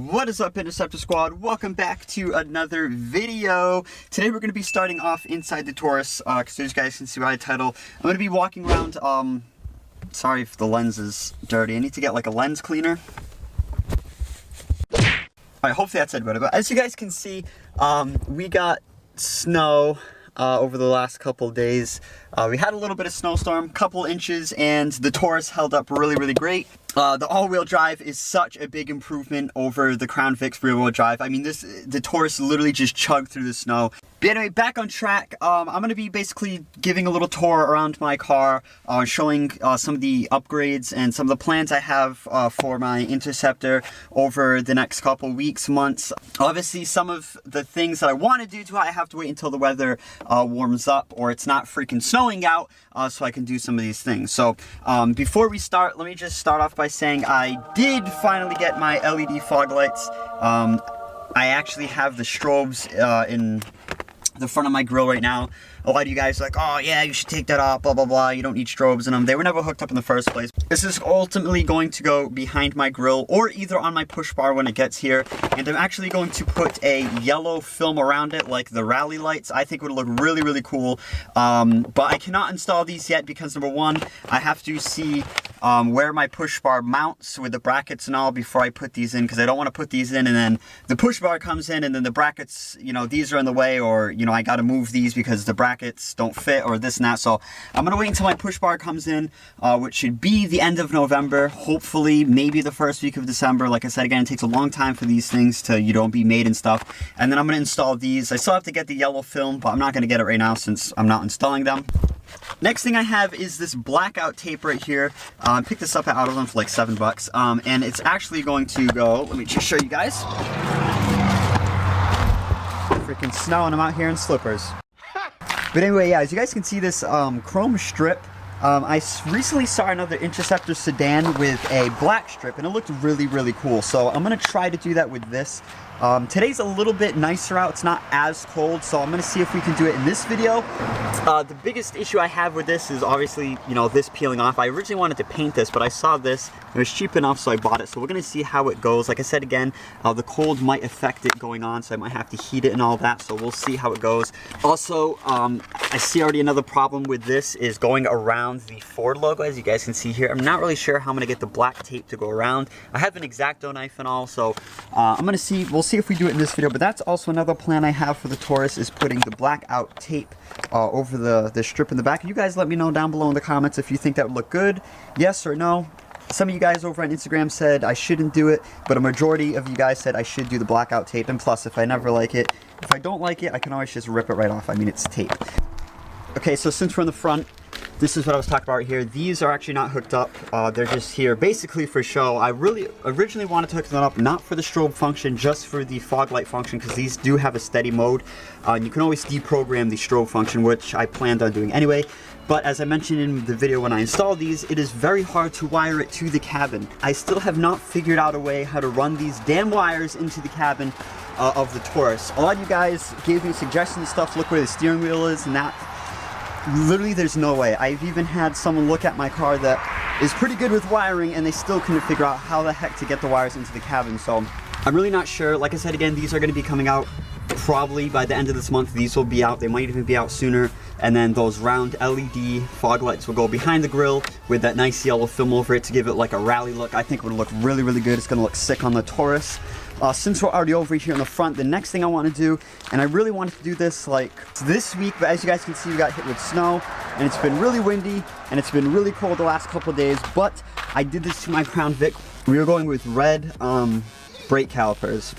What is up, Interceptor Squad? Welcome back to another video. Today we're going to be starting off inside the Taurus, because as you guys can see by the title, I'm going to be walking around, sorry if the lens is dirty. I need to get like a lens cleaner. Alright, hopefully that said better, but as you guys can see, we got snow over the last couple of days. We had a little bit of snowstorm, couple inches, and the Taurus held up really great. The all-wheel drive is such a big improvement over the Crown Vic's rear-wheel drive. I mean, the Taurus literally just chugged through the snow. But anyway, back on track. I'm going to be basically giving a little tour around my car, showing some of the upgrades and some of the plans I have for my Interceptor over the next couple weeks, months. Obviously, some of the things that I want to do, I have to wait until the weather warms up or it's not freaking snowing out, so I can do some of these things. So before we start, let me just start off by saying I did finally get my LED fog lights. I actually have the strobes in the front of my grill right now. A lot of you guys are like, oh yeah, you should take that off, blah blah blah, you don't need strobes in them. They were never hooked up in the first place. This is ultimately going to go behind my grill or either on my push bar when it gets here, and I'm actually going to put a yellow film around it like the rally lights. I think it would look really cool, but I cannot install these yet because number one, I have to see where my push bar mounts with the brackets and all before I put these in, because I don't want to put these in and then the push bar comes in and then the brackets, you know, these are in the way, or you know, I got to move these because the brackets don't fit or this and that. So I'm gonna wait until my push bar comes in, which should be the end of November, hopefully maybe the first week of December. Like I said, again, it takes a long time for these things to, you know, be made and stuff. And then I'm gonna install these. I still have to get the yellow film, but I'm not gonna get it right now since I'm not installing them. Next thing I have is this blackout tape right here. I picked this up at AutoZone for like $7, and it's actually going to go, let me just show you guys. Freaking snow and I'm out here in slippers. But anyway, yeah, as you guys can see, this chrome strip, I recently saw another Interceptor sedan with a black strip, and it looked really cool. So I'm going to try to do that with this. Today's a little bit nicer out. It's not as cold, so I'm going to see if we can do it in this video. The biggest issue I have with this is obviously, you know, this peeling off. I originally wanted to paint this, but I saw this. It was cheap enough, so I bought it. So we're going to see how it goes. Like I said, again, the cold might affect it going on, so I might have to heat it and all that. So we'll see how it goes. Also, I see already another problem with this is going around the Ford logo, as you guys can see here. I'm not really sure how I'm going to get the black tape to go around. I have an X-Acto knife and all, so I'm going to see. We'll see if we do it in this video. But that's also another plan I have for the Taurus, is putting the blackout tape over the strip in the back. You guys let me know down below in the comments if you think that would look good, yes or no. Some of you guys over on Instagram said I shouldn't do it, but a majority of you guys said I should do the blackout tape. And plus, if I never like it, if I don't like it, I can always just rip it right off. I mean, it's tape. Okay, so since we're in the front, this is what I was talking about right here. These are actually not hooked up. They're just here basically for show. I really originally wanted to hook them up, not for the strobe function, just for the fog light function, because these do have a steady mode. And you can always deprogram the strobe function, which I planned on doing anyway. But as I mentioned in the video when I installed these, it is very hard to wire it to the cabin. I still have not figured out a way how to run these damn wires into the cabin of the Taurus. A lot of you guys gave me suggestions and stuff. Look where the steering wheel is and that. Literally, there's no way. I've even had someone look at my car that is pretty good with wiring, and they still couldn't figure out how the heck to get the wires into the cabin. So I'm really not sure. Like I said, again, these are going to be coming out probably by the end of this month. These will be out. They might even be out sooner. And then those round LED fog lights will go behind the grill with that nice yellow film over it to give it like a rally look. I think it would look really good. It's going to look sick on the Taurus. Since we're already over here in the front, the next thing I want to do, and I really wanted to do this like this week, but as you guys can see, we got hit with snow, and it's been really windy, and it's been really cold the last couple of days, but I did this to my Crown Vic. We were going with red brake calipers.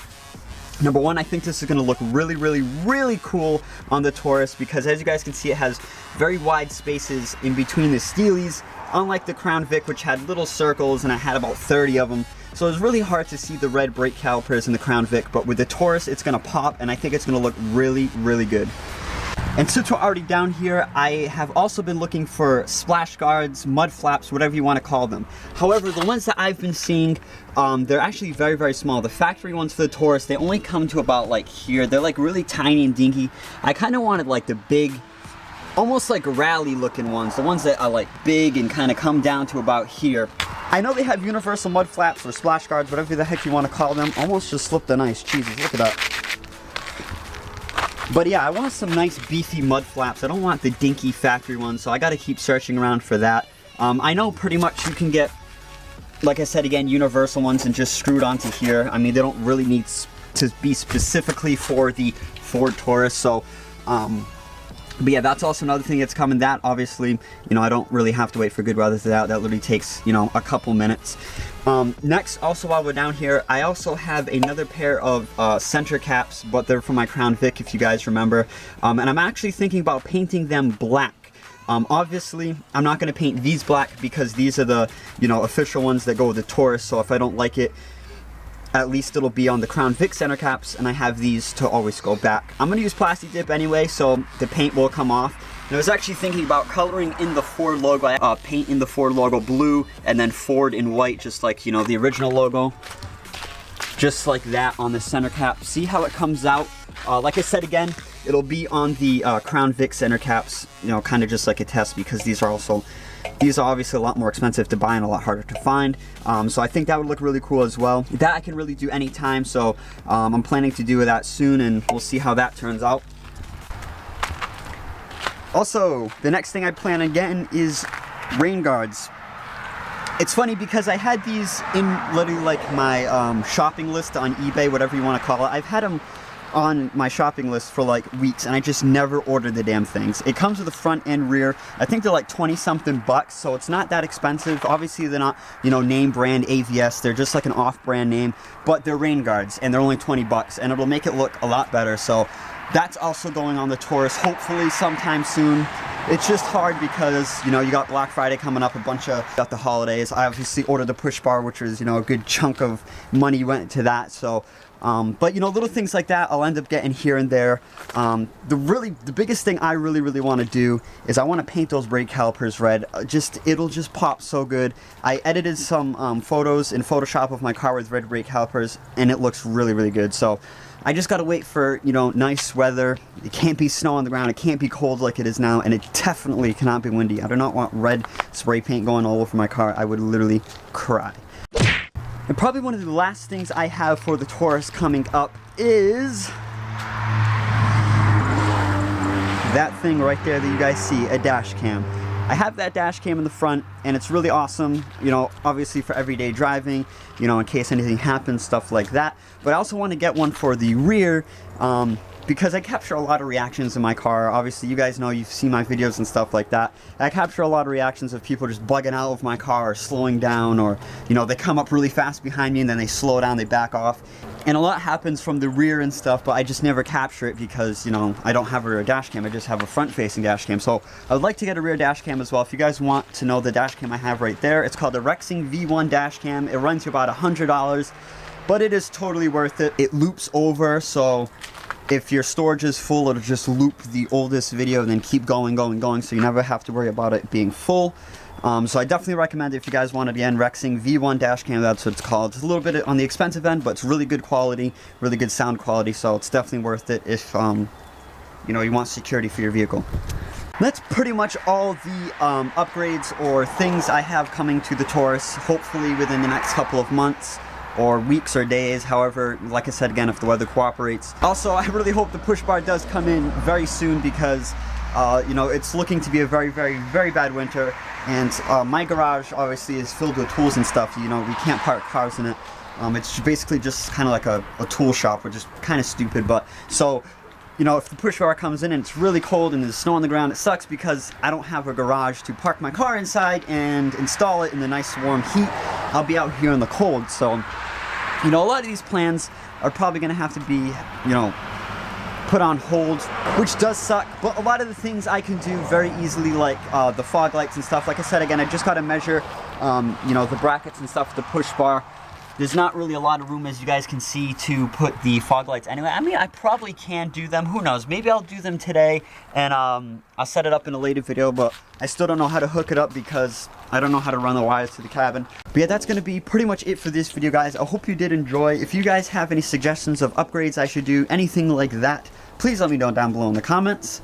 Number one, I think this is going to look really cool on the Taurus, because as you guys can see, it has very wide spaces in between the steelies, unlike the Crown Vic, which had little circles, and I had about 30 of them. So it's really hard to see the red brake calipers in the Crown Vic, but with the Taurus, it's going to pop, and I think it's going to look really good. And since we're already down here, I have also been looking for splash guards, mud flaps, whatever you want to call them. However, the ones that I've been seeing, they're actually very small. The factory ones for the Taurus, they only come to about like here. They're like really tiny and dinky. I kind of wanted like the big, almost like rally looking ones, the ones that are like big and kind of come down to about here. I know they have universal mud flaps or splash guards, whatever the heck you want to call them. Almost just slipped on ice. Jesus, look at that. But yeah, I want some nice beefy mud flaps. I don't want the dinky factory ones, so I got to keep searching around for that. I know pretty much you can get, like I said again, universal ones and just screwed onto here. I mean, they don't really need to be specifically for the Ford Taurus, so but yeah, that's also another thing that's coming. That obviously, you know, I don't really have to wait for good weather for that. That literally takes, you know, a couple minutes. Next, also while we're down here, I also have another pair of center caps, but they're from my Crown Vic, if you guys remember. And I'm actually thinking about painting them black. Obviously, I'm not going to paint these black because these are the, you know, official ones that go with the Taurus. So if I don't like it, at least it'll be on the Crown Vic center caps, and I have these to always go back. I'm going to use plastic dip anyway, so the paint will come off. And I was actually thinking about coloring in the Ford logo. Paint in the Ford logo blue, and then Ford in white, just like, you know, the original logo. Just like that on the center cap. See how it comes out? Like I said again, it'll be on the Crown Vic center caps, you know, kind of just like a test, because these are obviously a lot more expensive to buy and a lot harder to find. So I think that would look really cool as well. That I can really do anytime, so I'm planning to do that soon, and we'll see how that turns out. Also, the next thing I plan on getting is rain guards. It's funny because I had these in literally like my shopping list on eBay, whatever you want to call it. I've had them on my shopping list for like weeks, and I just never ordered the damn things. It comes with the front and rear. I think they're like 20 something bucks, so it's not that expensive. Obviously they're not, you know, name brand AVS, they're just like an off-brand name, but they're rain guards and they're only 20 bucks, and it'll make it look a lot better. So that's also going on the Taurus, hopefully sometime soon. It's just hard because, you know, you got Black Friday coming up, got the holidays. I obviously ordered the push bar, which was, you know, a good chunk of money went to that. So but you know, little things like that I'll end up getting here and there. The biggest thing I really want to do is I want to paint those brake calipers red. It'll just pop so good. I edited some photos in Photoshop of my car with red brake calipers, and it looks really good. So I just gotta wait for, you know, nice weather. It can't be snow on the ground, it can't be cold like it is now, and it definitely cannot be windy. I do not want red spray paint going all over my car. I would literally cry. And probably one of the last things I have for the Taurus coming up is that thing right there that you guys see, a dash cam. I have that dash cam in the front, and it's really awesome, you know, obviously for everyday driving, you know, in case anything happens, stuff like that. But I also want to get one for the rear, because I capture a lot of reactions in my car. Obviously, you guys know, you've seen my videos and stuff like that. I capture a lot of reactions of people just bugging out of my car or slowing down, or, you know, they come up really fast behind me and then they slow down, they back off. And a lot happens from the rear and stuff, but I just never capture it because, you know, I don't have a rear dash cam. I just have a front-facing dash cam. So I would like to get a rear dash cam as well. If you guys want to know the dash cam I have right there, it's called the Rexing V1 dash cam. It runs you about $100, but it is totally worth it. It loops over, so if your storage is full, it'll just loop the oldest video and then keep going, so you never have to worry about it being full. So I definitely recommend it if you guys want it. Again, Rexing V1 dash cam, that's what it's called. It's a little bit on the expensive end, but it's really good quality, really good sound quality, so it's definitely worth it if you know, you want security for your vehicle. That's pretty much all the upgrades or things I have coming to the Taurus, hopefully within the next couple of months or weeks or days, however, like I said again, if the weather cooperates. Also, I really hope the push bar does come in very soon because you know, it's looking to be a very bad winter, and my garage obviously is filled with tools and stuff. You know, we can't park cars in it. It's basically just kind of like a tool shop, which is kind of stupid, but so, you know, if the push bar comes in and it's really cold and there's snow on the ground, it sucks because I don't have a garage to park my car inside and install it in the nice warm heat. I'll be out here in the cold, so, you know, a lot of these plans are probably going to have to be, you know, put on hold, which does suck, but a lot of the things I can do very easily, like the fog lights and stuff. Like I said again, I just got to measure, you know, the brackets and stuff, the push bar. There's not really a lot of room, as you guys can see, to put the fog lights anyway. I mean, I probably can do them. Who knows? Maybe I'll do them today, and I'll set it up in a later video, but I still don't know how to hook it up because I don't know how to run the wires to the cabin. But yeah, that's going to be pretty much it for this video, guys. I hope you did enjoy. If you guys have any suggestions of upgrades I should do, anything like that, please let me know down below in the comments.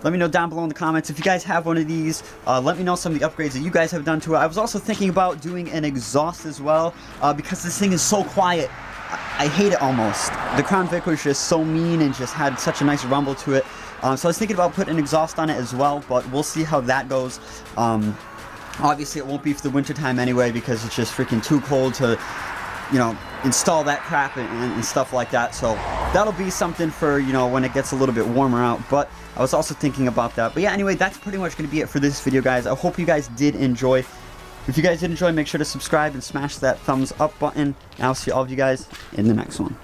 Let me know down below in the comments if you guys have one of these. Let me know some of the upgrades that you guys have done to it. I was also thinking about doing an exhaust as well, because this thing is so quiet. I hate it almost. The Crown Vic was just so mean and just had such a nice rumble to it. So I was thinking about putting an exhaust on it as well, but we'll see how that goes. Obviously it won't be for the winter time anyway, because it's just freaking too cold to, you know, install that crap and stuff like that. So that'll be something for, you know, when it gets a little bit warmer out. But I was also thinking about that. But yeah, anyway, that's pretty much going to be it for this video, guys. I hope you guys did enjoy. If you guys did enjoy, make sure to subscribe and smash that thumbs up button. And I'll see all of you guys in the next one.